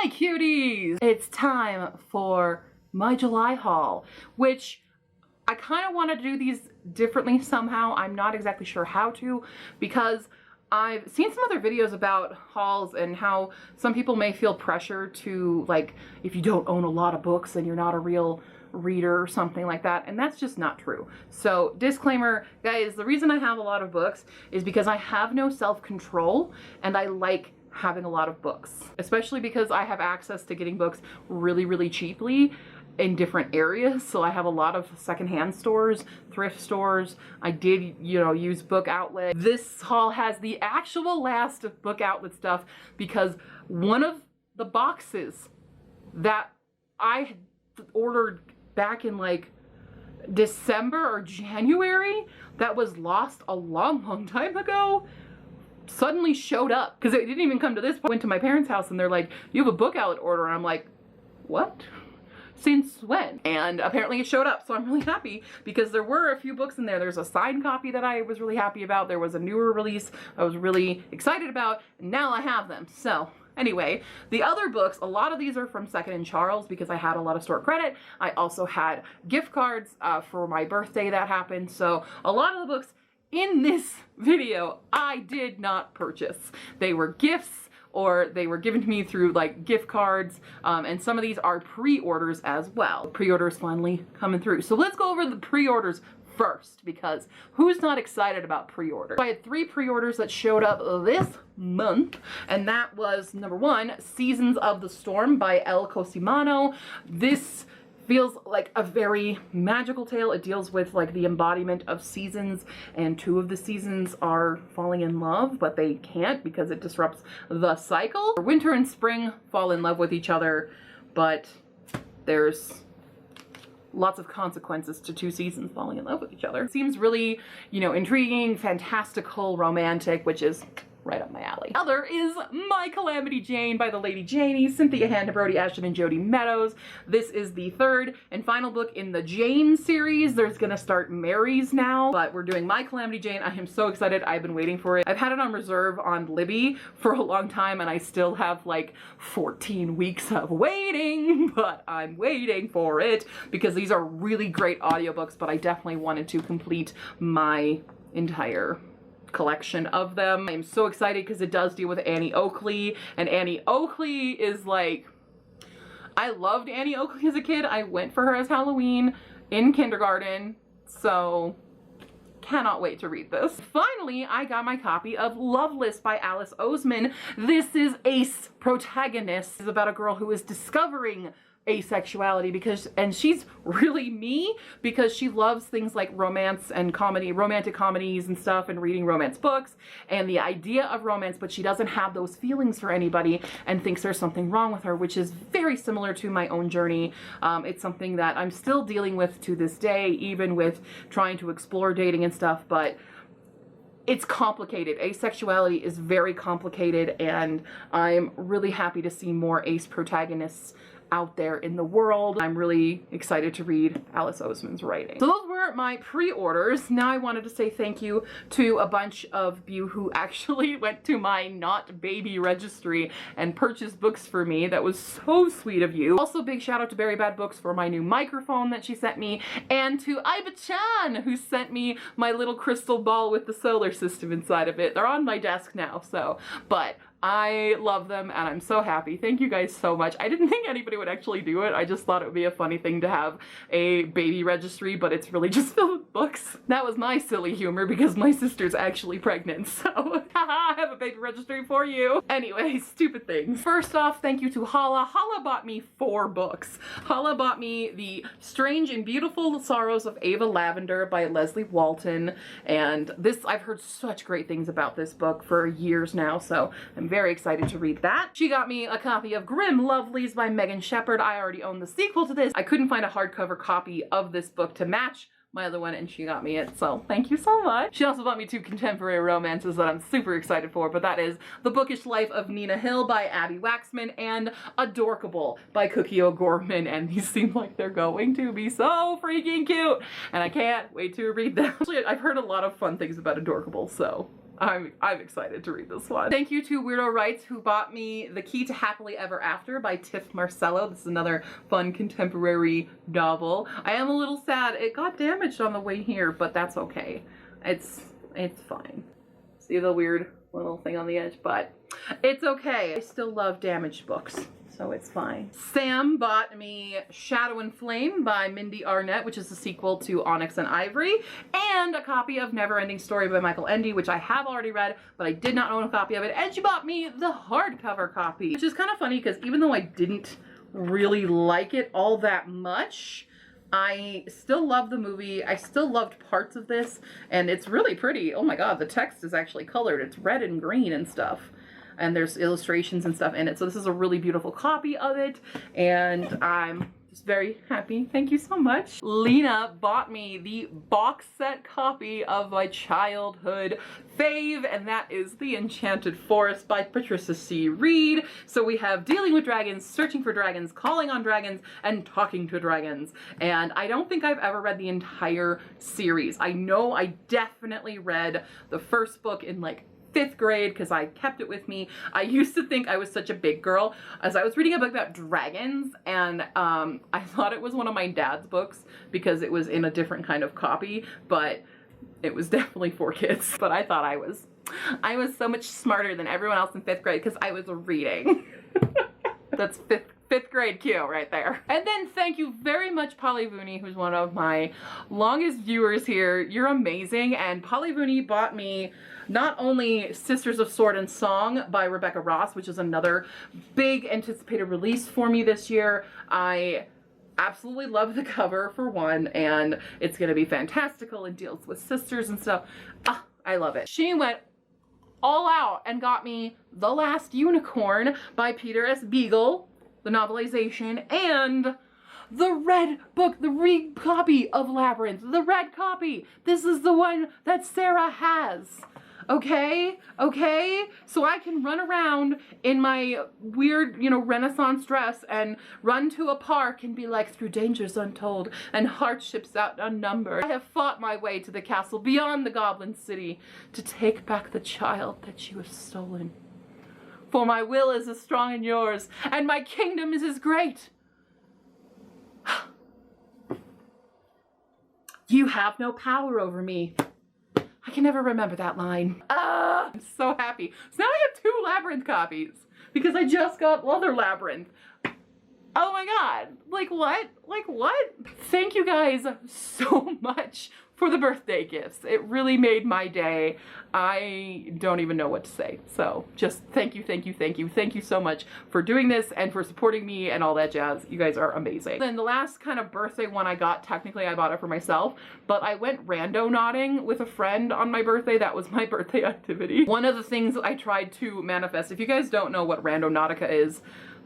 Hi cuties! It's time for my July haul, which I kind of want to do these differently somehow. I'm not exactly sure how to, because I've seen some other videos about hauls and how some people may feel pressure to, like, if you don't own a lot of books then you're not a real reader or something like that, and that's just not true. So disclaimer, guys, the reason I have a lot of books is because I have no self-control and I like having a lot of books, especially because I have access to getting books really cheaply in different areas. So I have a lot of secondhand stores, thrift stores. I did, use Book Outlet. This haul has the actual last Book Outlet stuff because one of the boxes that I had ordered back in like December or January that was lost a long time ago suddenly showed up, because it didn't even come to this point. I went to my parents' house and they're like, you have a Book Outlet order, and I'm like, what? Since when? And apparently it showed up, so I'm really happy because there were a few books in there. There's a signed copy that I was really happy about. There was a newer release I was really excited about, and now I have them. So anyway, the other books, a lot of these are from Second & Charles because I had a lot of store credit. I also had gift cards for my birthday that happened. So a lot of the books in this video I did not purchase. They were gifts, or they were given to me through like gift cards, and some of these are pre-orders as well. Pre-orders finally coming through. So let's go over the pre-orders first, because who's not excited about pre-orders? I had 3 pre-orders that showed up this month, and that was number 1, Seasons of the Storm by Elle Cosimano. This feels like a very magical tale. It deals with like the embodiment of seasons, and 2 of the seasons are falling in love, but they can't because it disrupts the cycle. Winter and spring fall in love with each other, but there's lots of consequences to 2 seasons falling in love with each other. It seems really, intriguing, fantastical, romantic, which is right up my alley. Other is My Calamity Jane by the Lady Janie, Cynthia Hanna, Brody Ashton, and Jody Meadows. This is the 3rd and final book in the Jane series. There's gonna start Mary's now, but we're doing My Calamity Jane. I am so excited. I've been waiting for it. I've had it on reserve on Libby for a long time, and I still have like 14 weeks of waiting, but I'm waiting for it because these are really great audiobooks, but I definitely wanted to complete my entire collection of them. I'm so excited because it does deal with Annie Oakley, and Annie Oakley is like, I loved Annie Oakley as a kid. I went for her as Halloween in kindergarten, so cannot wait to read this. Finally, I got my copy of Loveless by Alice Oseman. This is Ace protagonist. It's about a girl who is discovering asexuality and she's really me because she loves things like romance and comedy, romantic comedies and stuff, and reading romance books and the idea of romance, but she doesn't have those feelings for anybody and thinks there's something wrong with her, which is very similar to my own journey. It's something that I'm still dealing with to this day, even with trying to explore dating and stuff, but it's complicated. Asexuality is very complicated, and I'm really happy to see more ace protagonists out there in the world. I'm really excited to read Alice Oseman's writing. So those were my pre-orders. Now I wanted to say thank you to a bunch of you who actually went to my Not Baby registry and purchased books for me. That was so sweet of you. Also, big shout out to Berry Bad Books for my new microphone that she sent me, and to Aiba-chan, who sent me my little crystal ball with the solar system inside of it. They're on my desk now, but I love them and I'm so happy. Thank you guys so much. I didn't think anybody would actually do it. I just thought it would be a funny thing to have a baby registry, but it's really just filled with books. That was my silly humor because my sister's actually pregnant, so I have a baby registry for you. Anyway, stupid things. First off, thank you to Hala. Hala bought me 4 books. Hala bought me The Strange and Beautiful Sorrows of Ava Lavender by Leslie Walton, and this, I've heard such great things about this book for years now, so I'm very excited to read that. She got me a copy of Grim Lovelies by Megan Shepherd. I already own the sequel to this. I couldn't find a hardcover copy of this book to match my other one, and she got me it, so thank you so much. She also bought me 2 contemporary romances that I'm super excited for, but that is The Bookish Life of Nina Hill by Abby Waxman and Adorkable by Cookie O'Gorman, and these seem like they're going to be so freaking cute, and I can't wait to read them. Actually, I've heard a lot of fun things about Adorkable, so I'm excited to read this one. Thank you to Weirdo Rights, who bought me The Key to Happily Ever After by Tiff Marcello. This is another fun contemporary novel. I am a little sad. It got damaged on the way here, but that's okay. It's fine. See the weird little thing on the edge, but it's okay. I still love damaged books, so it's fine. Sam bought me Shadow and Flame by Mindy Arnett, which is the sequel to Onyx and Ivory, and a copy of Neverending Story by Michael Ende, which I have already read, but I did not own a copy of it, and she bought me the hardcover copy, which is kind of funny because even though I didn't really like it all that much, I still love the movie. I still loved parts of this, and it's really pretty. Oh my god, the text is actually colored. It's red and green and stuff. And there's illustrations and stuff in it. So this is a really beautiful copy of it, and I'm just very happy. Thank you so much. Lena bought me the box set copy of my childhood fave, and that is The Enchanted Forest by Patricia C. Reed. So we have Dealing with Dragons, Searching for Dragons, Calling on Dragons, and Talking to Dragons. And I don't think I've ever read the entire series. I know I definitely read the first book in like 5th grade because I kept it with me. I used to think I was such a big girl as I was reading a book about dragons, and I thought it was one of my dad's books because it was in a different kind of copy, but it was definitely for kids. But I thought I was so much smarter than everyone else in 5th grade because I was reading. That's fifth grade cue right there. And then thank you very much, Polly Vooney, who's one of my longest viewers here. You're amazing. And Polly Vooney bought me not only Sisters of Sword and Song by Rebecca Ross, which is another big anticipated release for me this year. I absolutely love the cover for one, and it's gonna be fantastical and deals with sisters and stuff. Ah, I love it. She went all out and got me The Last Unicorn by Peter S. Beagle, the novelization, and the red book, the red copy of Labyrinth, the red copy. This is the one that Sarah has. Okay? Okay? So I can run around in my weird, Renaissance dress and run to a park and be like, through dangers untold and hardships out unnumbered, I have fought my way to the castle beyond the Goblin City to take back the child that you have stolen. For my will is as strong as yours, and my kingdom is as great. You have no power over me. I can never remember that line. I'm so happy. So now I have 2 Labyrinth copies because I just got other Labyrinth. Oh my god. Like what? Like what? Thank you guys so much for the birthday gifts. It really made my day. I don't even know what to say. So just thank you, thank you, thank you. Thank you so much for doing this and for supporting me and all that jazz. You guys are amazing. Then the last kind of birthday one I got, technically I bought it for myself, but I went randonauting with a friend on my birthday. That was my birthday activity. One of the things I tried to manifest, if you guys don't know what Randonautica is,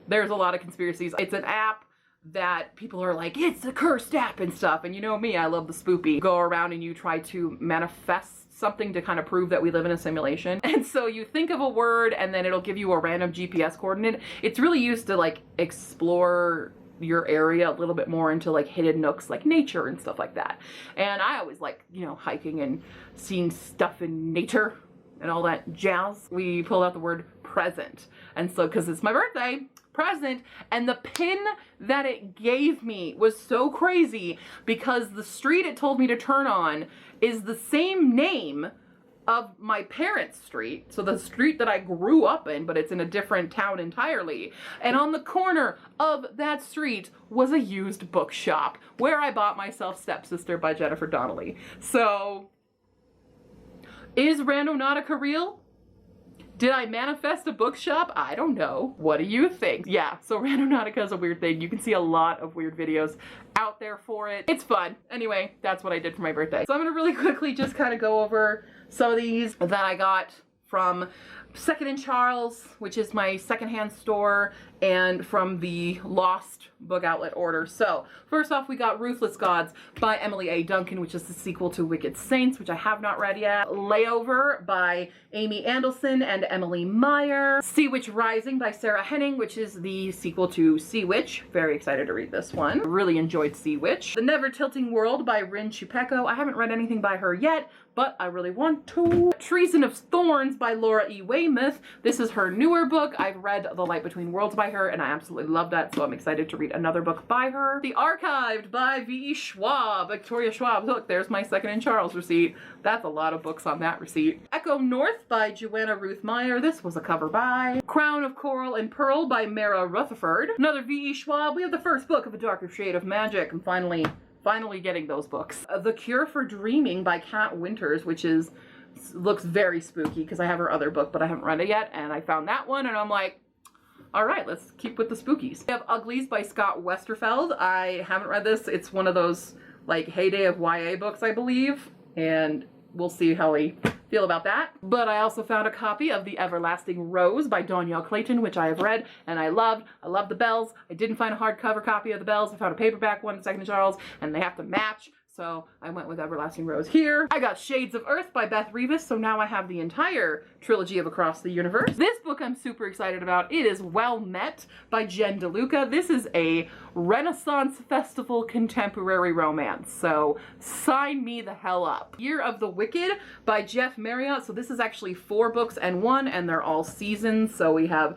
there's a lot of conspiracies. It's an app that people are like, it's a cursed app and stuff, and you know me, I love the spoopy. Go around and you try to manifest something to kind of prove that we live in a simulation. And so you think of a word and then it'll give you a random GPS coordinate. It's really used to like explore your area a little bit more into like hidden nooks like nature and stuff like that. And I always like, hiking and seeing stuff in nature and all that jazz. We pulled out the word present. And so, because it's my birthday, present, and the pin that it gave me was so crazy because the street it told me to turn on is the same name of my parents' street, so the street that I grew up in, but it's in a different town entirely. And on the corner of that street was a used bookshop where I bought myself Stepsister by Jennifer Donnelly. So, is Randonautica real? Did I manifest a bookshop? I don't know. What do you think? Yeah, so Randonautica is a weird thing. You can see a lot of weird videos out there for it. It's fun. Anyway, that's what I did for my birthday. So I'm gonna really quickly just kind of go over some of these that I got from Second and Charles, which is my secondhand store and from the Lost book outlet order. So first off, we got Ruthless Gods by Emily A. Duncan, which is the sequel to Wicked Saints, which I have not read yet. Layover by Amy Andelson and Emily Meyer. Sea Witch Rising by Sarah Henning, which is the sequel to Sea Witch. Very excited to read this one. Really enjoyed Sea Witch. The Never Tilting World by Rin Chupeco. I haven't read anything by her yet, but I really want to. Treason of Thorns by Laura E. Weymouth. This is her newer book. I've read The Light Between Worlds by her, and I absolutely love that, so I'm excited to read another book by her. The Archived by V.E. Schwab. Victoria Schwab. Look, there's my Second and Charles receipt. That's a lot of books on that receipt. Echo North by Joanna Ruth Meyer. This was a cover by. Crown of Coral and Pearl by Mara Rutherford. Another V.E. Schwab. We have the first book of A Darker Shade of Magic. I'm finally getting those books. The Cure for Dreaming by Kat Winters, which looks very spooky because I have her other book, but I haven't read it yet, and I found that one, and I'm like, all right, let's keep with the spookies. We have Uglies by Scott Westerfeld. I haven't read this. It's one of those, like, heyday of YA books, I believe, and we'll see how we feel about that. But I also found a copy of The Everlasting Rose by Danielle Clayton, which I have read and I loved. I love the bells. I didn't find a hardcover copy of the bells. I found a paperback one at Second and Charles, and they have to match. So I went with Everlasting Rose here. I got Shades of Earth by Beth Revis, so now I have the entire trilogy of Across the Universe. This book I'm super excited about. It is Well Met by Jen DeLuca. This is a Renaissance Festival contemporary romance, so sign me the hell up. Year of the Wicked by Jeff Marriott. So this is actually 4 books and 1, and they're all seasons. So we have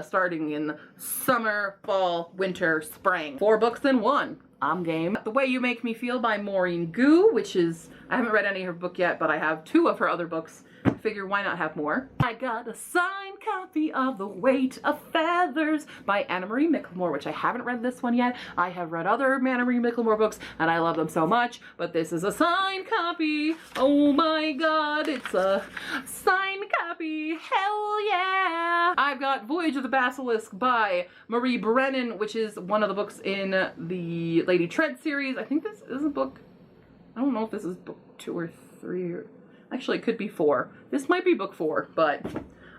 starting in summer, fall, winter, spring. 4 books in 1. I'm game. The Way You Make Me Feel by Maureen Gu, which is, I haven't read any of her book yet, but I have 2 of her other books. I figure why not have more. I got a signed copy of The Weight of Feathers by Anna Marie Michelmore, which I haven't read this one yet. I have read other Anna Marie Michelmore books, and I love them so much, but this is a signed copy. Oh my god, it's a signed copy. Hell yeah! I've got Voyage of the Basilisk by Marie Brennan, which is one of the books in the Lady Tread series. I think this is a book, I don't know if this is book 2 or 3 or... Actually, it could be 4. This might be book 4, but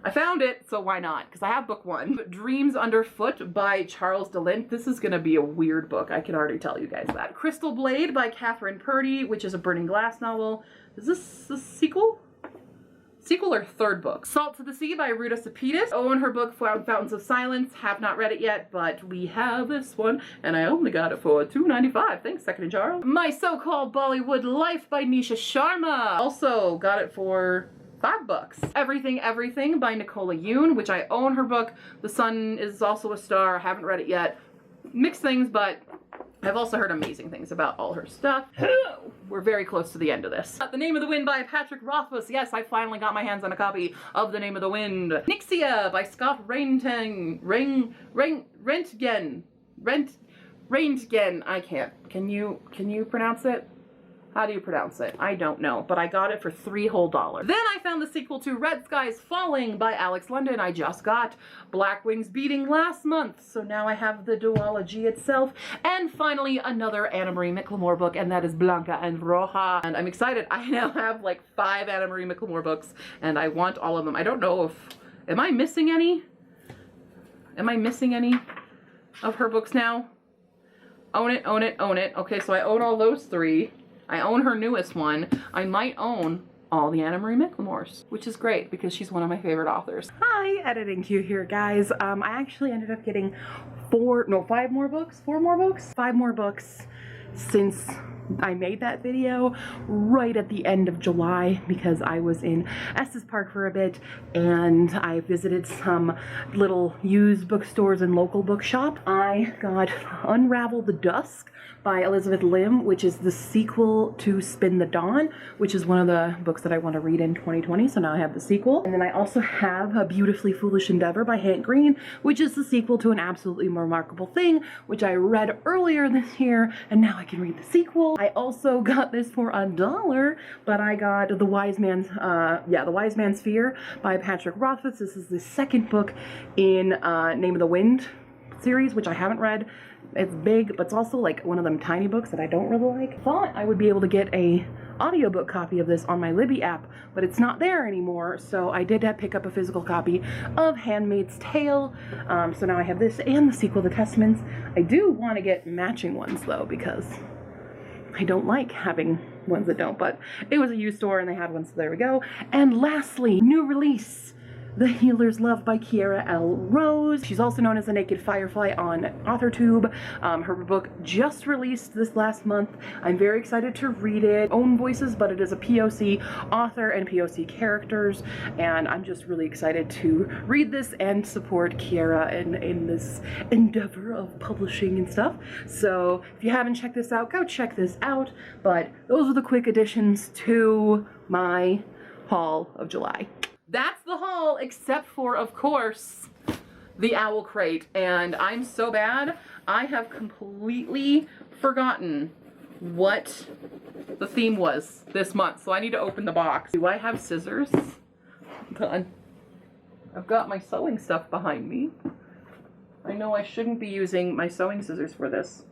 I found it, so why not? Because I have book 1. Dreams Underfoot by Charles DeLint. This is going to be a weird book. I can already tell you guys that. Crystal Blade by Catherine Purdy, which is a Burning Glass novel. Is this a sequel? Sequel or 3rd book. Salt to the Sea by Ruta Sepetys. Own her book Fountains of Silence. Have not read it yet, but we have this one, and I only got it for $2.95. Thanks, Second and Charles. My So-Called Bollywood Life by Nisha Sharma. Also got it for $5. Everything Everything by Nicola Yoon, which I own her book. The Sun is Also a Star. I haven't read it yet. Mixed things, but I've also heard amazing things about all her stuff. We're very close to the end of this. The Name of the Wind by Patrick Rothfuss. Yes, I finally got my hands on a copy of The Name of the Wind. Nixia by Scott Rentgen. I can't. Can you pronounce it? How do you pronounce it? I don't know, but I got it for $3 whole. Then I found the sequel to Red Skies Falling by Alex London. I just got Black Wings Beating last month, so now I have the duology itself. And finally, another Anna Marie Michelmore book, and that is Blanca and Roja. And I'm excited. I now have like 5 Anna Marie Michelmore books, and I want all of them. I don't know if... Am I missing any? Am I missing any of her books now? Own it, own it, own it. Okay, so I own all those 3. I own her newest one. I might own all the Anna Marie Michelmores, which is great because she's one of my favorite authors. Hi, Editing Q here, guys. I actually ended up getting 4 more books since I made that video right at the end of July because I was in Estes Park for a bit and I visited some little used bookstores and local bookshop. I got Unravel the Dusk by Elizabeth Lim, which is the sequel to Spin the Dawn, which is one of the books that I want to read in 2020, so now I have the sequel. And then I also have A Beautifully Foolish Endeavor by Hank Green, which is the sequel to An Absolutely Remarkable Thing, which I read earlier this year, and now I can read the sequel. I also got this for $1, but I got The Wise Man's Fear by Patrick Rothfuss. This is the 2nd book in Name of the Wind series, which I haven't read. It's big, but it's also like one of them tiny books that I don't really like. Thought I would be able to get a audiobook copy of this on my Libby app, but it's not there anymore, so I did pick up a physical copy of Handmaid's Tale. So now I have this and the sequel, The Testaments. I do want to get matching ones though, because I don't like having ones that don't, but it was a used store and they had one, so there we go. And lastly, new release, The Healer's Love by Kiera L. Rose. She's also known as the Naked Firefly on AuthorTube. Her book just released this last month. I'm very excited to read it. Own voices, but it is a POC author and POC characters, and I'm just really excited to read this and support Kiera in this endeavor of publishing and stuff. So if you haven't checked this out, go check this out. But those are the quick additions to my haul of July. That's the haul, except for, of course, the Owl Crate. And I'm so bad, I have completely forgotten what the theme was this month. So I need to open the box. Do I have scissors? Hold on. I've got my sewing stuff behind me. I know I shouldn't be using my sewing scissors for this.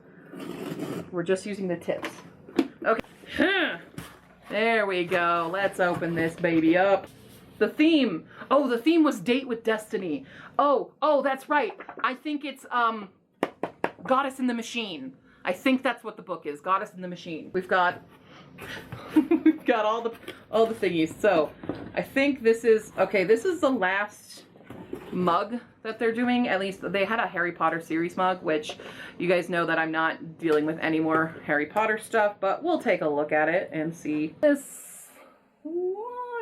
We're just using the tips. Okay. There we go. Let's open this baby up. The theme. Oh, the theme was Date with Destiny. Oh, that's right. I think it's Goddess in the Machine. I think that's what the book is. Goddess in the Machine. We've got we've got all the thingies. So, I think this is the last mug that they're doing. At least they had a Harry Potter series mug, which you guys know that I'm not dealing with any more Harry Potter stuff, but we'll take a look at it and see this.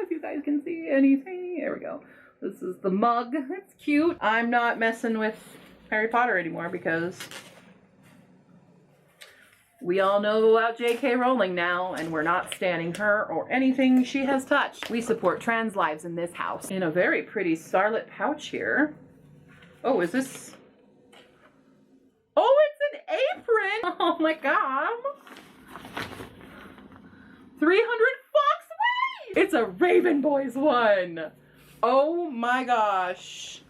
If you guys can see anything. There we go. This is the mug. It's cute. I'm not messing with Harry Potter anymore because we all know about J.K. Rowling now, and we're not standing her or anything she has touched. We support trans lives in this house. In a very pretty starlet pouch here. Oh, is this... Oh, it's an apron! Oh my god. 300 Fox Way! It's a Raven Boys one. Oh my gosh.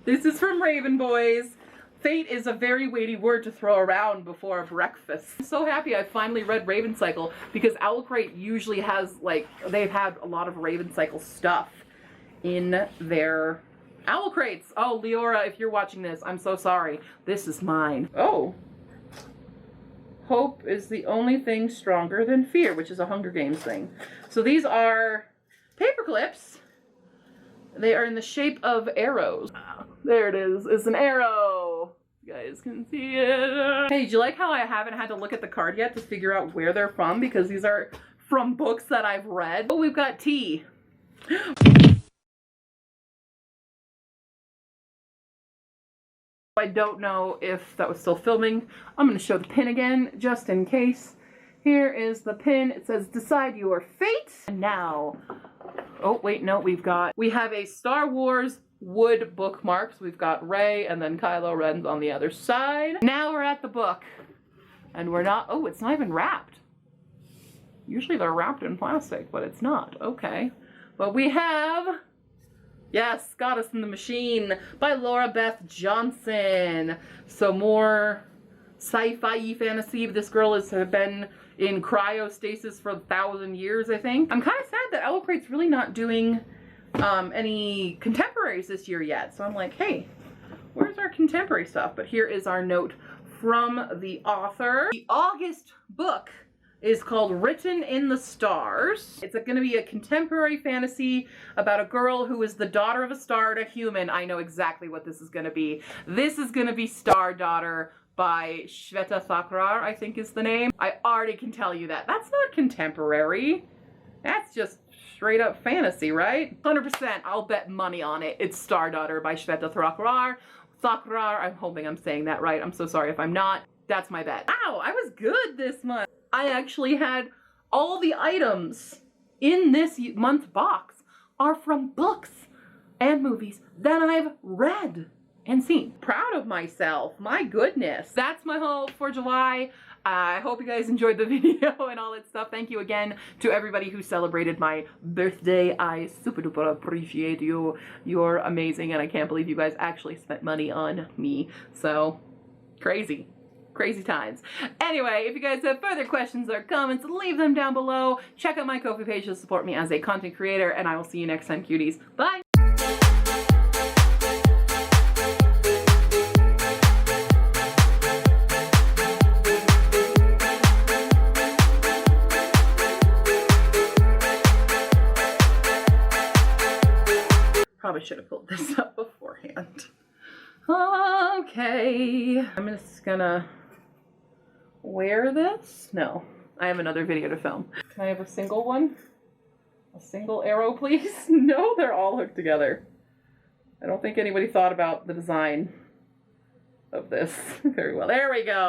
This is from Raven Boys. Fate is a very weighty word to throw around before breakfast. I'm so happy I finally read Raven Cycle because Owl Crate usually has, like, they've had a lot of Raven Cycle stuff in their Owl Crates. Oh, Leora, if you're watching this, I'm so sorry. This is mine. Oh. Hope is the only thing stronger than fear, which is a Hunger Games thing. So these are paper clips. They are in the shape of arrows. There it is. It's an arrow. You guys can see it. Hey, do you like how I haven't had to look at the card yet to figure out where they're from? Because these are from books that I've read. Oh, we've got tea. I don't know if that was still filming. I'm going to show the pin again, just in case. Here is the pin. It says, decide your fate. And now, oh, wait, no, we have a Star Wars wood bookmarks. We've got Rey and then Kylo Ren's on the other side. Now we're at the book. And we're not, oh, it's not even wrapped. Usually they're wrapped in plastic, but it's not. Okay. But we have, yes, Goddess in the Machine by Laura Beth Johnson. So more sci-fi fantasy. This girl has been in cryostasis for 1,000 years, I think. I'm kind of sad that Owl Crate's really not doing any contemporaries this year yet. So I'm like, hey, where's our contemporary stuff? But here is our note from the author. The August book is called Written in the Stars. It's going to be a contemporary fantasy about a girl who is the daughter of a star and a human. I know exactly what this is going to be. This is going to be Star Daughter by Shweta Thakrar, I think is the name. I already can tell you that. That's not contemporary. That's just straight up fantasy, right? 100%, I'll bet money on it. It's Star Daughter by Shweta Thakrar. I'm hoping I'm saying that right. I'm so sorry if I'm not. That's my bet. Wow, I was good this month. I actually had all the items in this month's box are from books and movies that I've read and seen. Proud of myself. My goodness. That's my haul for July. I hope you guys enjoyed the video and all that stuff. Thank you again to everybody who celebrated my birthday. I super duper appreciate you. You're amazing and I can't believe you guys actually spent money on me. So, crazy. Crazy times. Anyway, if you guys have further questions or comments, leave them down below. Check out my Ko-fi page to support me as a content creator, and I will see you next time, cuties. Bye! Probably should have pulled this up beforehand. Okay. I'm just gonna wear this. No, I have another video to film. Can I have a single one? A single arrow, please? No, they're all hooked together. I don't think anybody thought about the design of this very well. There we go.